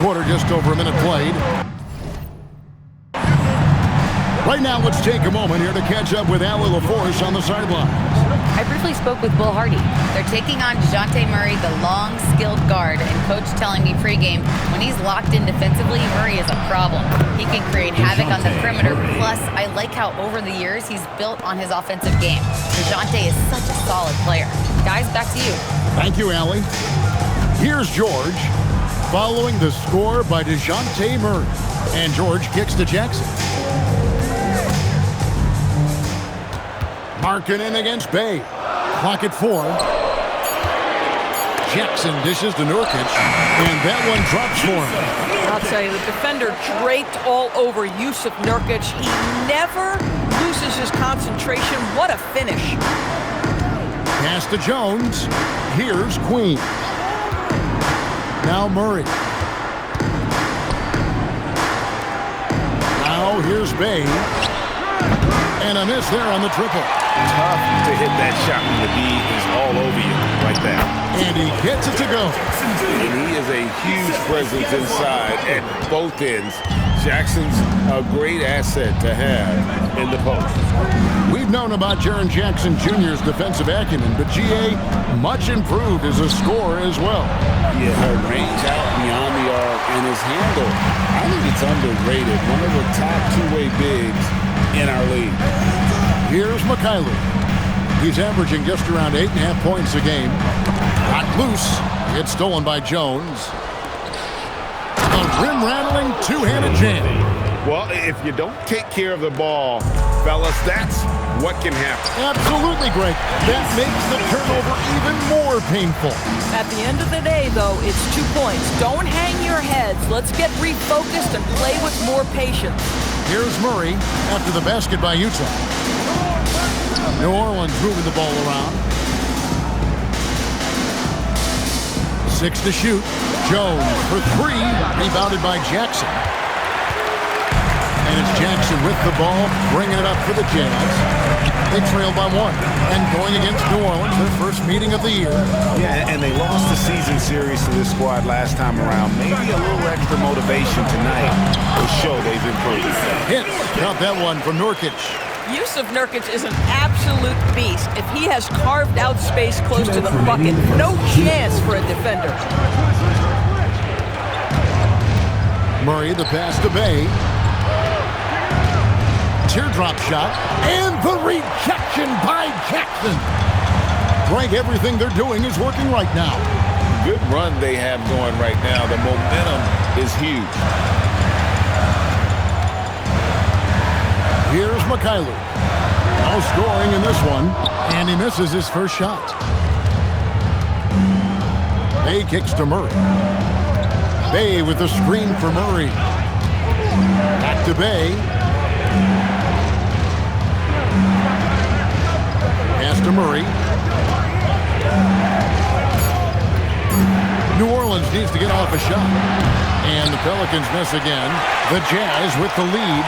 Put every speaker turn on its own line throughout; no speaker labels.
Quarter, just over a minute played. Right now, let's take a moment here to catch up with Allie LaForce on the sidelines.
I briefly spoke with Will Hardy. They're taking on DeJounte Murray, the long, skilled guard, and coach telling me pregame, when he's locked in defensively, Murray is a problem. He can create havoc on the perimeter. Plus, I like how over the years he's built on his offensive game. DeJounte is such a solid player. Guys, back to you.
Thank you, Allie. Here's George, following the score by DeJounte Murray. And George kicks to Jackson. Markkanen against Bay. Clock at 4. Jackson dishes to Nurkic, and that one drops for him.
I'll tell you, the defender draped all over Jusuf Nurkic. He never loses his concentration. What a finish.
Pass to Jones. Here's Queen. Now Murray. Now here's Bay. And a miss there on the triple.
Tough to hit that shot when the D is all over you like that.
And he gets it to go.
And he is a huge presence inside at both ends. Jackson's a great asset to have in the post.
We've known about Jaren Jackson Jr.'s defensive acumen, but G.A. much improved as a scorer as well.
Yeah, her range out beyond the arc and his handle. I think it's underrated. One of the top two-way bigs in our league.
Here's Mikhailuk. He's averaging just around 8.5 points a game. Not loose. It's stolen by Jones. A rim-rattling two-handed jam.
Well, if you don't take care of the ball, fellas, that's what can happen.
Absolutely, Greg. That makes the turnover even more painful.
At the end of the day, though, it's 2 points. Don't hang your heads. Let's get refocused and play with more patience.
Here's Murray after the basket by Utah. New Orleans moving the ball around. 6 to shoot. Jones for 3. Rebounded by Jackson. And it's Jackson with the ball, bringing it up for the Jazz. They trail by 1. And going against New Orleans, their first meeting of the year.
Yeah, and they lost the season series to this squad last time around. Maybe a little extra motivation tonight to show they've improved.
Hits. Got that one from Nurkic.
Jusuf Nurkic is an absolute beast. If he has carved out space close to the bucket, no chance for a defender.
Murray, the pass to Bay. Teardrop shot, and the rejection by Jackson. Greg, everything they're doing is working right now.
Good run they have going right now. The momentum is huge.
Here's Mikhailuk. Now scoring in this one, and he misses his first shot. Bay kicks to Murray. Bay with the screen for Murray. Back to Bay. Pass to Murray. New Orleans needs to get off a shot. And the Pelicans miss again. The Jazz with the lead.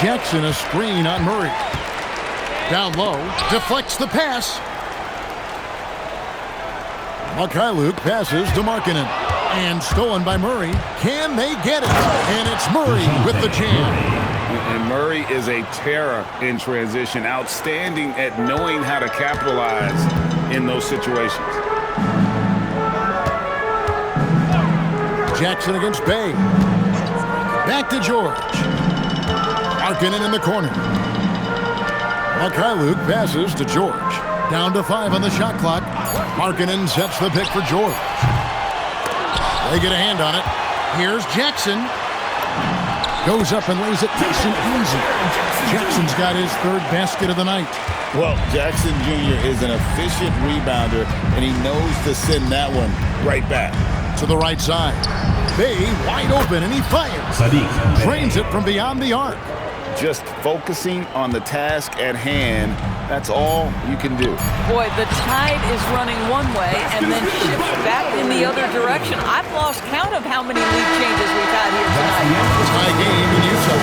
Jackson a screen on Murray. Down low. Deflects the pass. Mikhailuk passes to Markkanen. And stolen by Murray. Can they get it? And it's Murray with the jam.
And Murray is a terror in transition. Outstanding at knowing how to capitalize in those situations.
Jackson against Bay. Back to George. Markkanen in the corner. Mikhailuk passes to George. Down to 5 on the shot clock. Markkanen sets the pick for George. They get a hand on it. Here's Jackson. Goes up and lays it nice and easy. Jackson's got his 3rd basket of the night.
Well, Jackson Jr. is an efficient rebounder, and he knows to send that one right back.
To the right side. Bay wide open, and he fires. Drains it from beyond the arc.
Just focusing on the task at hand, that's all you can do.
Boy, the tide is running one way and then shifts back in the other direction. I've lost count of how many lead changes we've had here tonight.
Tie game in Utah.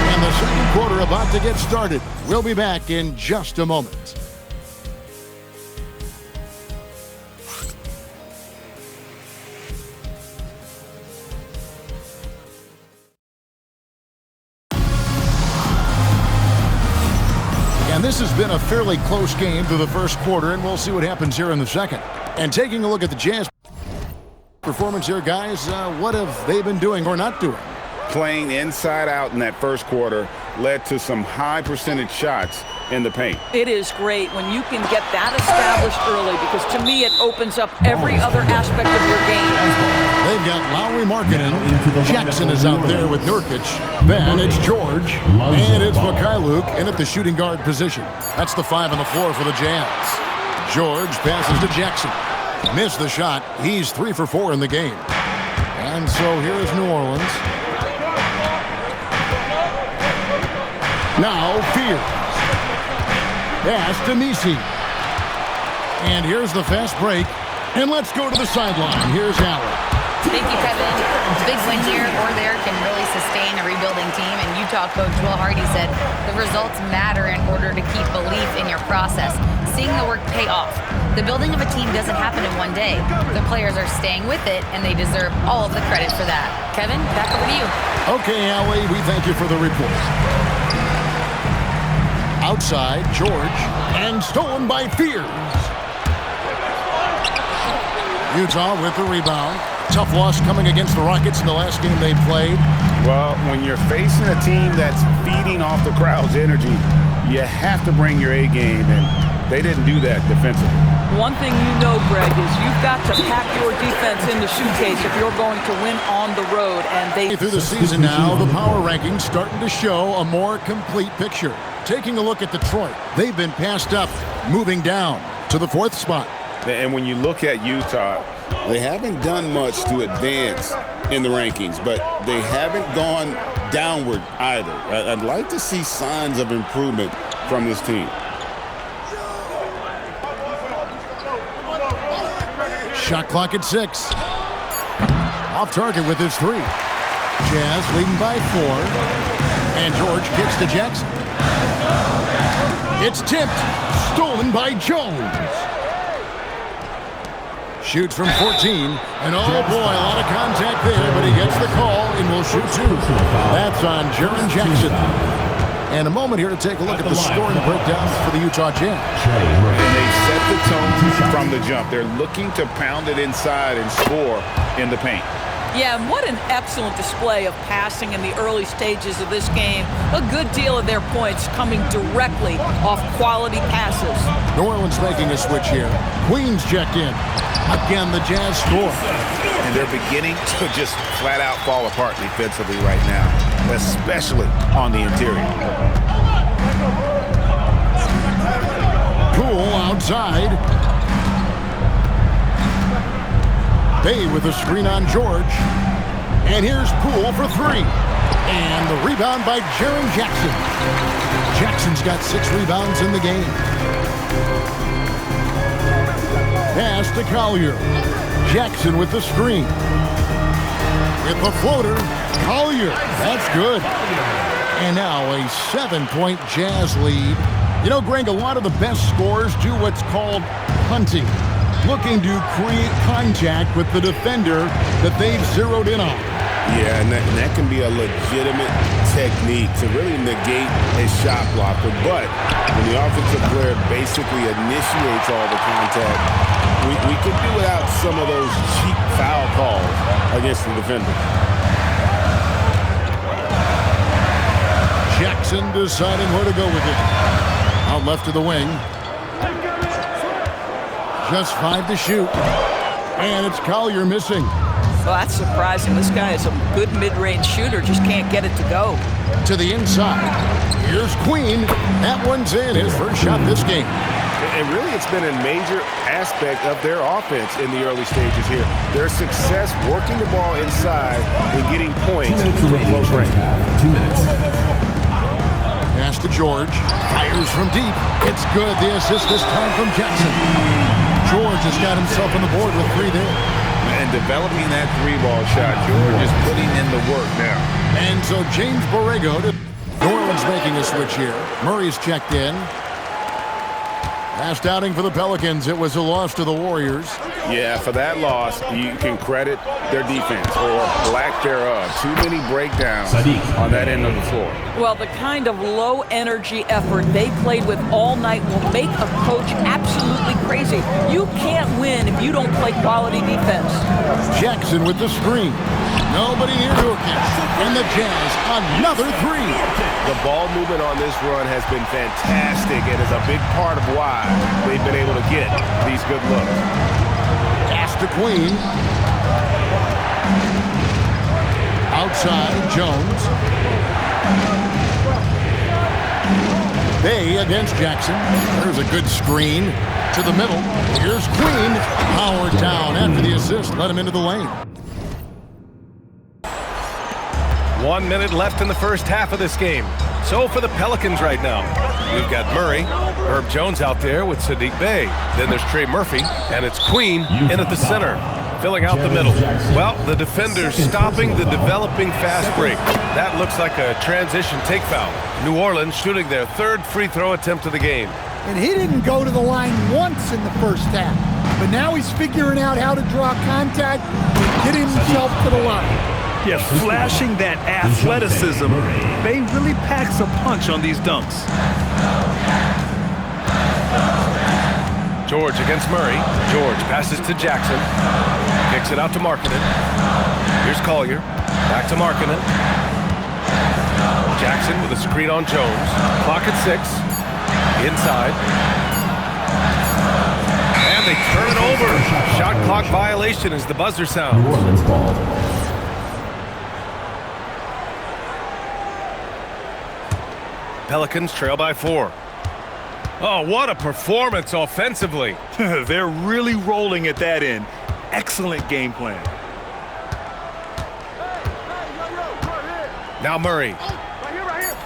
And the second quarter about to get started. We'll be back in just a moment. this has been a fairly close game through the first quarter, and we'll see what happens here in the second. And taking a look at the Jazz performance here, guys, what have they been doing or not doing?
Playing inside out in that first quarter led to some high percentage shots in the paint.
It is great when you can get that established early, because to me it opens up every other aspect of your game.
They've got Lowry Markkanen. Jackson is out there with Nurkic. Then it's George. And it's Mikhailuk in at the shooting guard position. That's the 5 on the floor for the Jazz. George passes to Jackson. Missed the shot. He's 3 for 4 in the game. And so here is New Orleans. Now Fears. Pass to Nisi. And here's the fast break. And let's go to the sideline. Here's Allen.
Thank you, Kevin. A big win here or there can really sustain a rebuilding team. And Utah coach Will Hardy said the results matter in order to keep belief in your process. Seeing the work pay off. The building of a team doesn't happen in one day. The players are staying with it, and they deserve all of the credit for that. Kevin, back over to you.
Okay, Allie, we thank you for the report. Outside, George, and stolen by Fears. Utah with the rebound. Tough loss coming against the Rockets in the last game they played.
Well, when you're facing a team that's feeding off the crowd's energy, you have to bring your A game, and they didn't do that defensively.
One thing you know, Greg, is you've got to pack your defense in the suitcase if you're going to win on the road. And they
through the season now, the power rankings starting to show a more complete picture. Taking a look at Detroit, they've been passed up, moving down to the 4th spot.
And when you look at Utah, they haven't done much to advance in the rankings, but they haven't gone downward either. I'd like to see signs of improvement from this team.
Shot clock at 6. Off target with his 3. Jazz leading by 4. And George kicks to Jackson. It's tipped. Stolen by Jones. Shoots from 14. And oh boy, a lot of contact there, but he gets the call and will shoot 2. That's on Jaren Jackson. And a moment here to take a look at the scoring breakdown for the Utah Jazz.
And they set the tone from the jump. They're looking to pound it inside and score in the paint.
Yeah, and what an excellent display of passing in the early stages of this game. A good deal of their points coming directly off quality passes.
New Orleans making a switch here. Queens checked in. Again, the Jazz score.
And they're beginning to just flat out fall apart defensively right now, especially on the interior.
Poole outside. Bay with a screen on George. And here's Poole for 3. And the rebound by Jaren Jackson. Jackson's got 6 rebounds in the game. Pass to Collier. Jackson with the screen. With the floater, Collier. That's good. And now a 7-point Jazz lead. You know, Greg, a lot of the best scorers do what's called punting. Looking to create contact with the defender that they've zeroed in on.
Yeah, and that can be a legitimate technique to really negate a shot blocker. But when the offensive player basically initiates all the contact, we could do without some of those cheap foul calls against the defender.
Jackson deciding where to go with it. Out left to the wing. Just 5 to shoot. And it's Collier missing.
Well, that's surprising. This guy is a good mid-range shooter, just can't get it to go.
To the inside. Here's Queen. That one's in. His first shot this game.
And really, it's been a major aspect of their offense in the early stages here. Their success working the ball inside and getting points from close range.
2 minutes.
Pass to George. Fires from deep. It's good. The assist this time from Jackson. George has got himself on the board with 3 there.
And developing that 3-ball shot, George is putting in the work now.
And so James Borrego. New Orleans making a switch here. Murray's checked in. Last outing for the Pelicans. It was a loss to the Warriors.
Yeah, for that loss, you can credit their defense or lack thereof. Too many breakdowns on that end of the floor.
Well, the kind of low-energy effort they played with all night will make a coach absolutely crazy. You can't win if you don't play quality defense.
Jackson with the screen. Nobody near Nurkic. And the Jazz, another three.
The ball movement on this run has been fantastic and is a big part of why they've been able to get these good looks.
Pass to Queen. Outside, Jones. Bay against Jackson. There's a good screen to the middle. Here's Queen. Powered down after the assist. Let him into the lane.
1 minute left in the first half of this game. So for the Pelicans right now, we've got Murray, Herb Jones out there with Saddiq Bey. Then there's Trey Murphy, and it's Queen in at the center, filling out the middle. Well, the defenders stopping the developing fast break. That looks like a transition take foul. New Orleans shooting their third free throw attempt of the game.
And he didn't go to the line once in the first half. But now he's figuring out how to draw contact and get himself to the line.
Yeah, flashing that athleticism. Bey really packs a punch on these dunks.
George against Murray. George passes to Jackson. Kicks it out to Markkanen. Here's Collier. Back to Markkanen. Jackson with a screen on Jones. Clock at 6. Inside. And they turn it over. Shot clock violation as the buzzer sounds. Pelicans trail by 4. Oh, what a performance offensively.
They're really rolling at that end. Excellent game plan.
Now Murray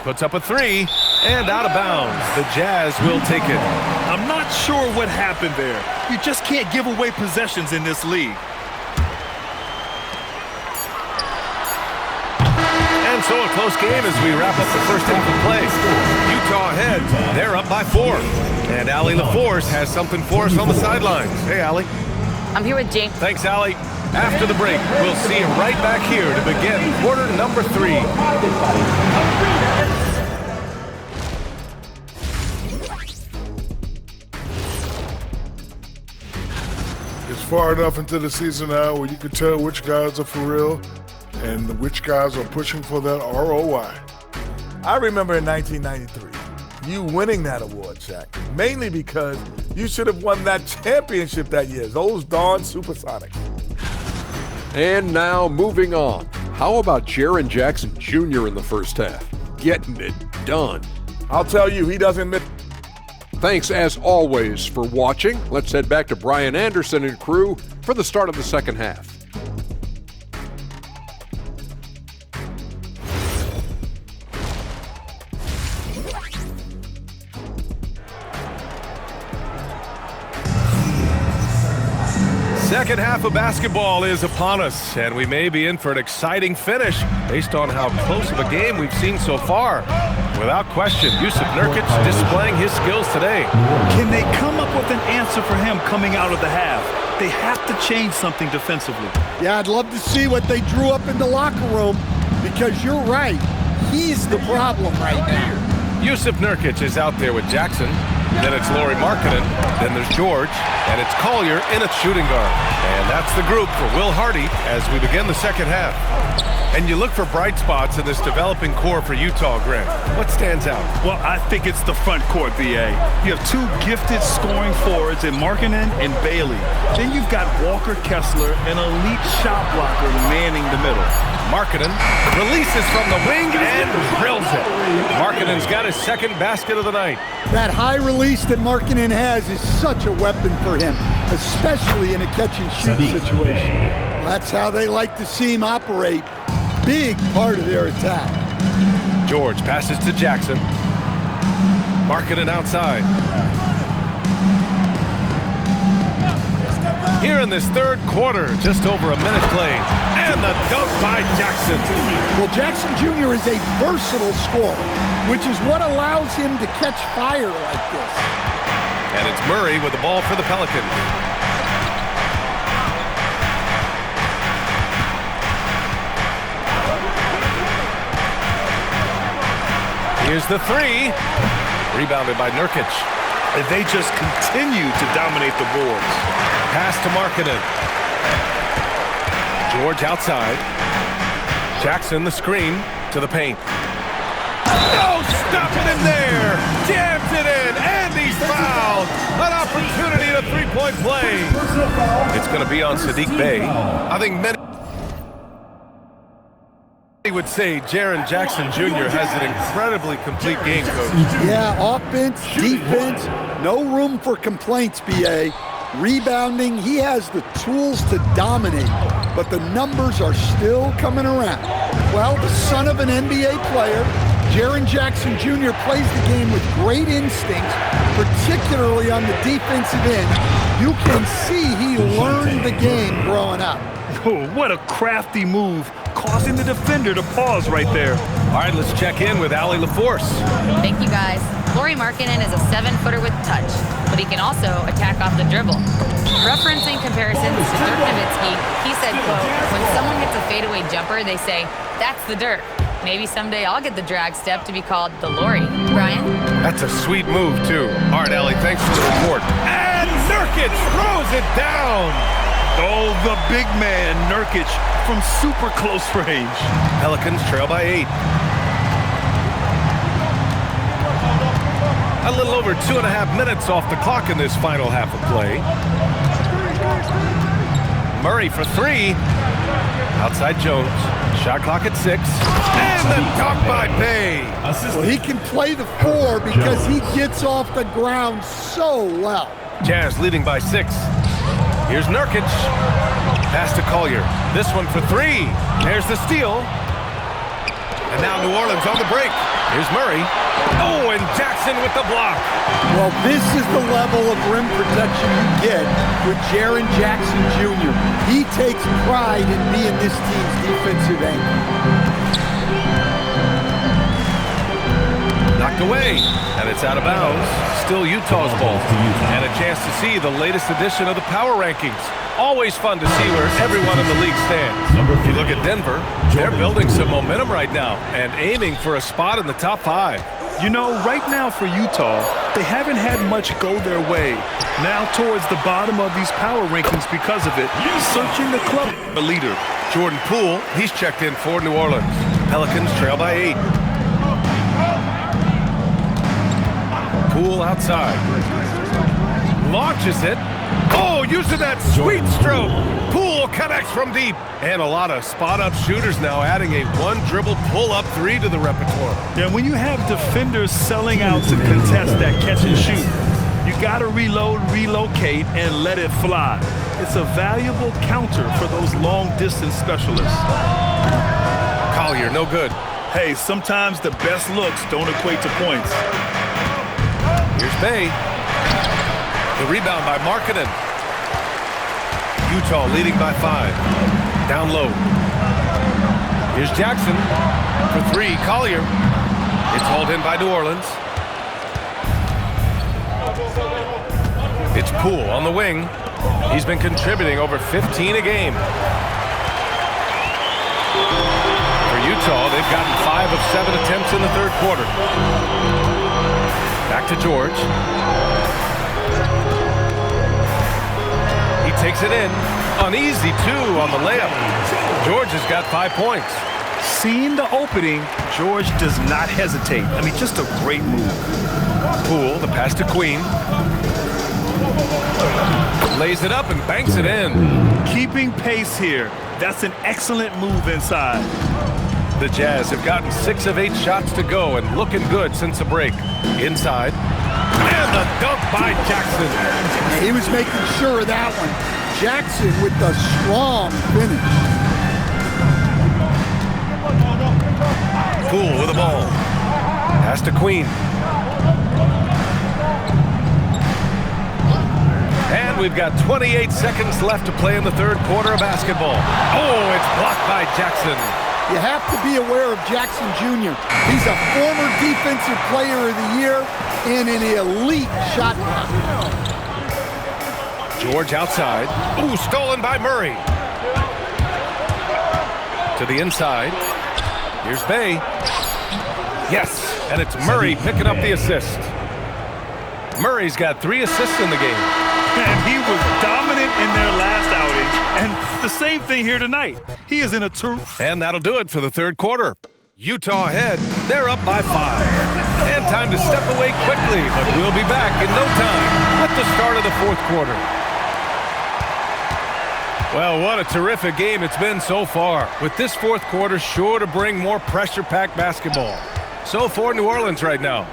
puts up a 3 and out of bounds. The Jazz will take it.
I'm not sure what happened there. You just can't give away possessions in this league.
And so a close game as we wrap up the first half of play. Utah ahead. They're up by 4. And Allie LaForce has something for us on the sidelines. Hey, Allie.
I'm here with James.
Thanks, Allie. After the break, we'll see you right back here to begin quarter number 3.
It's far enough into the season now where you can tell which guys are for real and which guys are pushing for that ROI.
I remember in 1993, you winning that award, Shaq, mainly because you should have won that championship that year, those darn Supersonics.
And now moving on. How about Jaren Jackson Jr. in the first half? Getting it done.
I'll tell you, he doesn't miss.
Thanks as always for watching. Let's head back to Brian Anderson and crew for the start of the second half.
Second half of basketball is upon us, and we may be in for an exciting finish based on how close of a game we've seen so far. Without question, Jusuf Nurkic displaying his skills today.
Can they come up with an answer for him coming out of the half? They have to change something defensively.
Yeah, I'd love to see what they drew up in the locker room because you're right. He's the problem right now.
Jusuf Nurkic is out there with Jackson. Then it's Lauri Markkanen. Then there's George. And it's Collier in at shooting guard. And that's the group for Will Hardy as we begin the second half. And you look for bright spots in this developing core for Utah, Grant. What stands out?
Well, I think it's the front court, VA. You have 2 gifted scoring forwards in Markkanen and Bailey. Then you've got Walker Kessler, an elite shot blocker, manning the middle.
Markkanen releases from the wing and drills it. Markkanen's got his second basket of the night.
That high release that Markkanen has is such a weapon for him, especially in a catch-and-shoot situation. That's how they like to see him operate. Big part of their attack.
George passes to Jackson. Markkanen outside. Here in this third quarter, just over a minute played. And the dunk by Jackson.
Well, Jackson Jr. is a versatile scorer, which is what allows him to catch fire like this.
And it's Murray with the ball for the Pelicans. Here's the three. Rebounded by Nurkic.
And they just continue to dominate the boards.
Pass to Markkanen. George outside. Jackson the screen to the paint. No, stopping him there. Jams it in, and he's fouled. An opportunity at a three-point play. It's going to be on Saddiq Bey. I think many would say Jaren Jackson Jr. has an incredibly complete game, Coach.
Yeah, offense, defense, no room for complaints, B.A. Rebounding, he has the tools to dominate, but the numbers are still coming around. Well, the son of an NBA player, Jaren Jackson Jr. plays the game with great instincts, particularly on the defensive end. You can see he learned the game growing up.
Oh, what a crafty move, causing the defender to pause right there.
All right, let's check in with Allie LaForce.
Thank you, guys. Lauri Markkanen is a 7-footer with touch, but he can also attack off the dribble. Referencing comparisons to Dirk Nowitzki, he said, quote, when someone hits a fadeaway jumper, they say, that's the Dirk. Maybe someday I'll get the drag step to be called the Lauri. Brian?
That's a sweet move, too. All right, Allie, thanks for the report. And Nurkic throws it down.
Oh, the big man, Nurkic, from super close range.
Pelicans trail by 8. A little over 2.5 minutes off the clock in this final half of play. Murray for 3. Outside Jones. Shot clock at 6. And the dunk by Bey.
Well, he can play the 4 because he gets off the ground so well.
Jazz leading by 6. Here's Nurkic. Pass to Collier. This one for 3. There's the steal. And now New Orleans on the break. Here's Murray. Oh, and Jackson with the block.
Well, this is the level of rim protection you get with Jaren Jackson Jr. He takes pride in being this team's defensive anchor.
Knocked away, and it's out of bounds. Still Utah's ball. And a chance to see the latest edition of the power rankings. Always fun to see where everyone in the league stands. If you look at Denver, they're building some momentum right now and aiming for a spot in the top 5.
You know, right now for Utah, they haven't had much go their way. Now towards the bottom of these power rankings because of it, searching the club. The leader,
Jordan Poole, he's checked in for New Orleans. Pelicans trail by 8. Poole outside. Launches it. Oh, using that sweet stroke. Poole connects from deep. And a lot of spot-up shooters now adding a one-dribble pull-up 3 to the repertoire.
Yeah, when you have defenders selling out to contest that catch and shoot, you got to reload, relocate, and let it fly. It's a valuable counter for those long-distance specialists.
Collier, no good.
Hey, sometimes the best looks don't equate to points.
Here's Bey. The rebound by Markkanen. Utah leading by 5. Down low. Here's Jackson for 3. Collier. It's hauled in by New Orleans. It's Poole on the wing. He's been contributing over 15 a game. For Utah, they've gotten 5 of 7 attempts in the third quarter. Back to George. He takes it in. Uneasy, 2 on the layup. George has got 5 points.
Seeing the opening, George does not hesitate. I mean, just a great move.
Poole, the pass to Queen. Lays it up and banks it in.
Keeping pace here. That's an excellent move inside.
The Jazz have gotten 6 of 8 shots to go and looking good since the break. Inside. And the dunk by Jackson.
He was making sure of that one. Jackson with the strong finish.
Poole with the ball. Pass to Queen. And we've got 28 seconds left to play in the third quarter of basketball. Oh, it's blocked by Jackson.
You have to be aware of Jackson Jr. He's a former Defensive Player of the Year and an elite shot blocker.
George outside. Ooh, stolen by Murray. To the inside. Here's Bey. Yes, And it's Murray picking up the assist. Murray's got 3 assists in the game.
And he was dominant in their last outing. And the same thing here tonight. He is in a
And that'll do it for the third quarter. Utah ahead. They're up by 5. And time to step away quickly, but we'll be back in no time with the start of the fourth quarter. Well, what a terrific game it's been so far, with this fourth quarter sure to bring more pressure-packed basketball. So for New Orleans right now,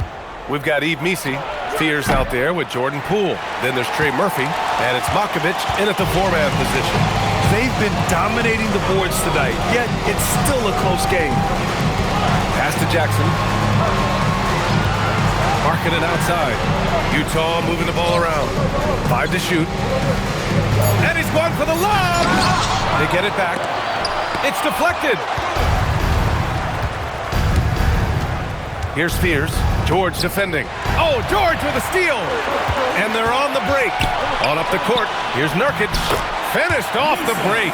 we've got Yves Missi, Fears out there with Jordan Poole. Then there's Trey Murphy, and it's Makovich in at the 4-man position.
They've been dominating the boards tonight, yet it's still a close game.
Pass to Jackson. Marking it outside. Utah moving the ball around. 5 to shoot. And he's going for the lob. They get it back. It's deflected. Here's Fears. George defending. Oh, George with a steal. And they're on the break. On up the court. Here's Nurkic. Finished off the break.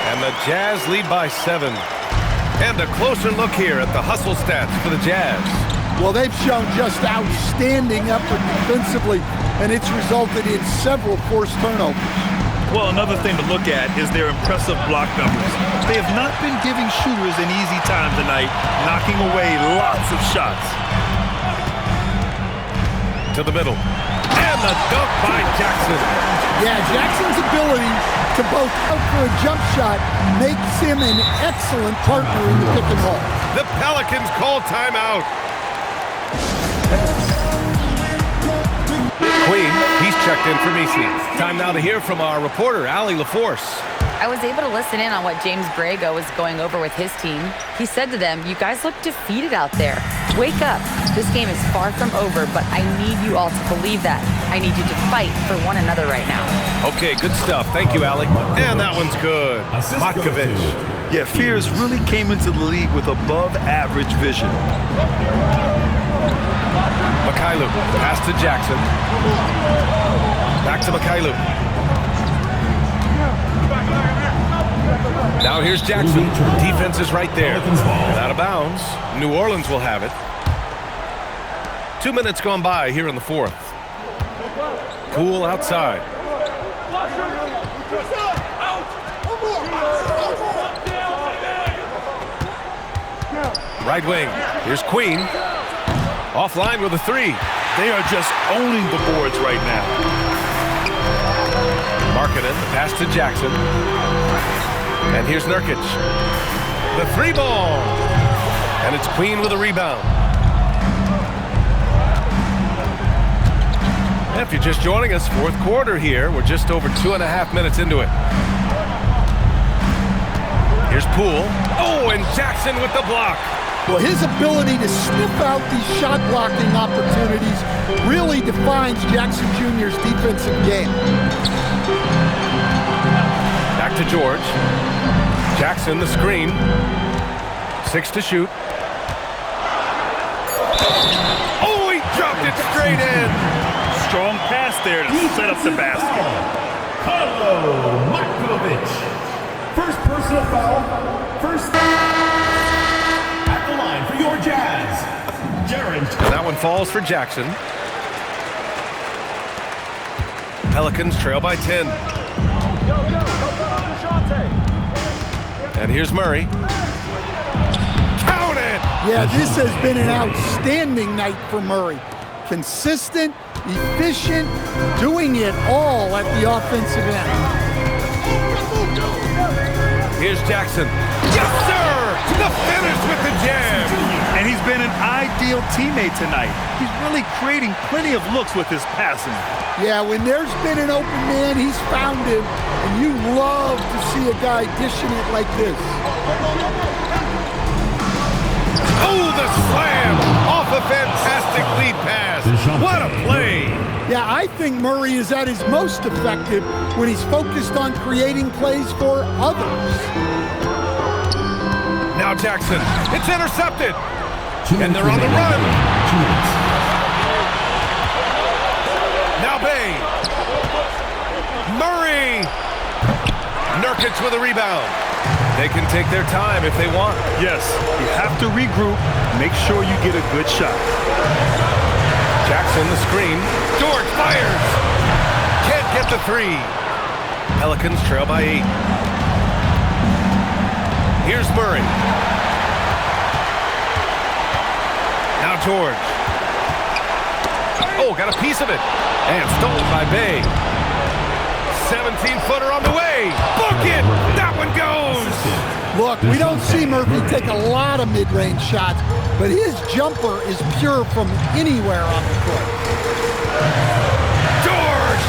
And the Jazz lead by 7. And a closer look here at the hustle stats for the Jazz.
Well, they've shown just outstanding effort defensively, and it's resulted in several forced turnovers.
Well, another thing to look at is their impressive block numbers. They have not been giving shooters an easy time tonight, knocking away lots of shots.
To the middle. And the dunk by Jackson.
Yeah, Jackson's ability to both out for a jump shot makes him an excellent partner in the pick and roll.
The Pelicans call timeout. Queen, he's checked in for Missi. Time now to hear from our reporter, Allie LaForce.
I was able to listen in on what James Borrego was going over with his team. He said to them, "You guys look defeated out there. Wake up. This game is far from over, but I need you all to believe that. I need you to fight for one another right now."
Okay, good stuff. Thank you, Allie. And that one's good. Makovich.
Yeah, Fears really came into the league with above-average vision.
Mikhailuk, pass to Jackson. Back to Mikhailuk. Now here's Jackson. Defense is right there. And out of bounds. New Orleans will have it. 2 minutes gone by here in the fourth. Poole outside. Right wing. Here's Queen. Offline with a 3.
They are just owning the boards right now.
Markkanen, pass to Jackson. And here's Nurkic. The 3 ball. And it's Queen with a rebound. And if you're just joining us, fourth quarter here. We're just over 2.5 minutes into it. Here's Poole. Oh, and Jackson with the block.
Well, his ability to sniff out these shot blocking opportunities really defines Jackson Jr.'s defensive game.
Back to George. Jackson, the screen. 6 to shoot. Oh, he dropped it straight in.
Strong pass there to set up the basket.
Carlo Makovich. First personal foul. First at the line for your Jazz. Jaren.
And that one falls for Jackson. Pelicans trail by 10. And here's Murray. Count it!
Yeah, this has been an outstanding night for Murray. Consistent, efficient, doing it all at the offensive end.
Here's Jackson. Yes, sir! The finish with the jam!
And he's been an ideal teammate tonight. He's really creating plenty of looks with his passing.
Yeah, when there's been an open man, he's found him, and you love to see a guy dishing it like this.
Oh, the slam! Off a fantastic lead pass. What a play!
Yeah, I think Murray is at his most effective when he's focused on creating plays for others.
Now Jackson. It's intercepted. And they're on the run. Now Bay. Murray. Nurkic with a rebound. They can take their time if they want.
Yes, you have to regroup. Make sure you get a good shot.
Jackson, the screen. George fires. Can't get the three. Pelicans trail by 8. Here's Murray. Now George. Oh, got a piece of it. And stolen by Bay. 17-footer on the way. Book it. That one goes.
Look, we don't see Murphy take a lot of mid-range shots, but his jumper is pure from anywhere on the court.
George!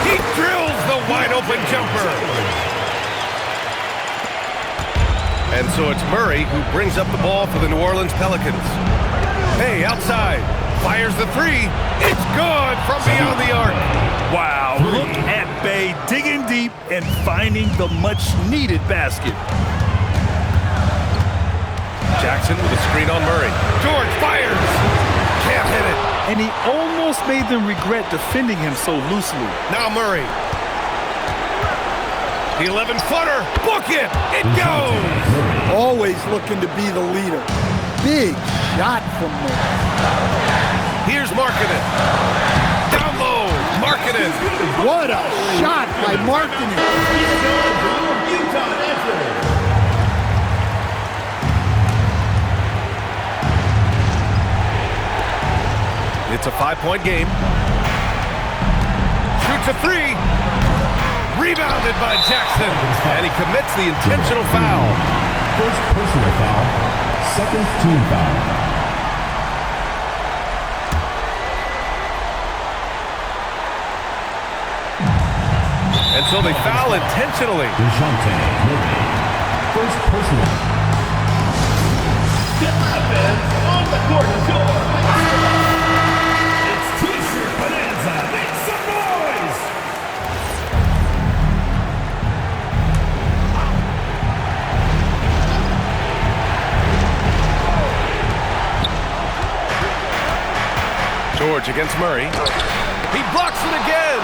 He drills the wide-open jumper. And so it's Murray who brings up the ball for the New Orleans Pelicans. Hey, outside. Fires the three. It's good from beyond the arc.
Wow, look at Bay digging deep and finding the much-needed basket.
Jackson with a screen on Murray. George fires. Can't hit it.
And he almost made them regret defending him so loosely.
Now Murray. The 11-footer. Book it. It goes.
Always looking to be the leader. Big shot from Murray.
Here's Markkanen. Down low. Markkanen.
What a shot by Markkanen.
It's a 5-point game. Shoots a three. Rebounded by Jackson. And he commits the intentional foul.
First personal foul. Second team foul.
And so they foul intentionally.
DeJounte Murray. First personal. Get offense on the court is yours. It's T-shirt Bonanza. Make some noise.
George against Murray. He blocks it again.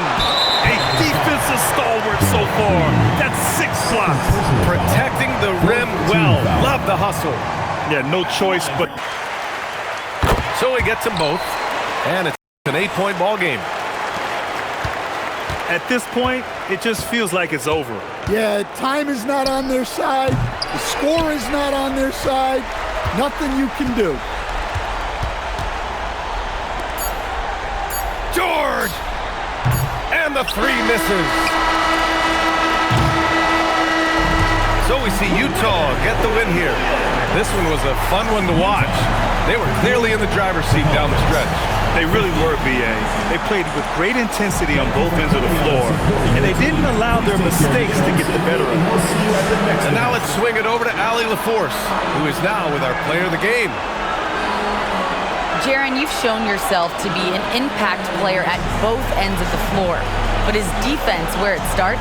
A defensive stalwart so far. That's 6 blocks.
Protecting the rim well. Love the hustle.
Yeah, no choice but.
So he gets them both. And it's an 8-point ball game.
At this point, it just feels like it's over.
Yeah, time is not on their side. The score is not on their side. Nothing you can do.
George! And the three misses. So we see Utah get the win here. This one was a fun one to watch. They were clearly in the driver's seat down the stretch.
They really were, B.A. They played with great intensity on both ends of the floor, and they didn't allow their mistakes to get the better of them.
And now let's swing it over to Allie LaForce, who is now with our player of the game.
Jaren, you've shown yourself to be an impact player at both ends of the floor. But is defense where it starts?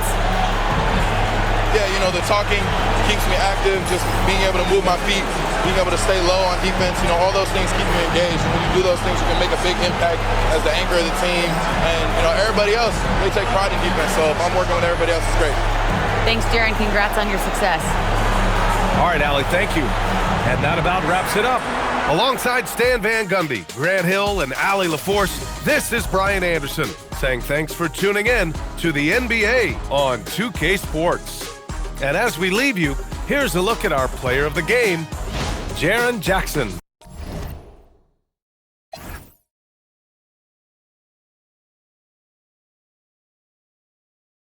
Yeah, you know, the talking keeps me active, just being able to move my feet, being able to stay low on defense, you know, all those things keep me engaged. And when you do those things, you can make a big impact as the anchor of the team. And, you know, everybody else, they take pride in defense. So if I'm working with everybody else, it's great.
Thanks, Jaren. Congrats on your success.
All right, Allie, thank you. And that about wraps it up. Alongside Stan Van Gundy, Grant Hill, and Allie LaForce, this is Brian Anderson saying thanks for tuning in to the NBA on 2K Sports. And as we leave you, here's a look at our player of the game, Jaren Jackson.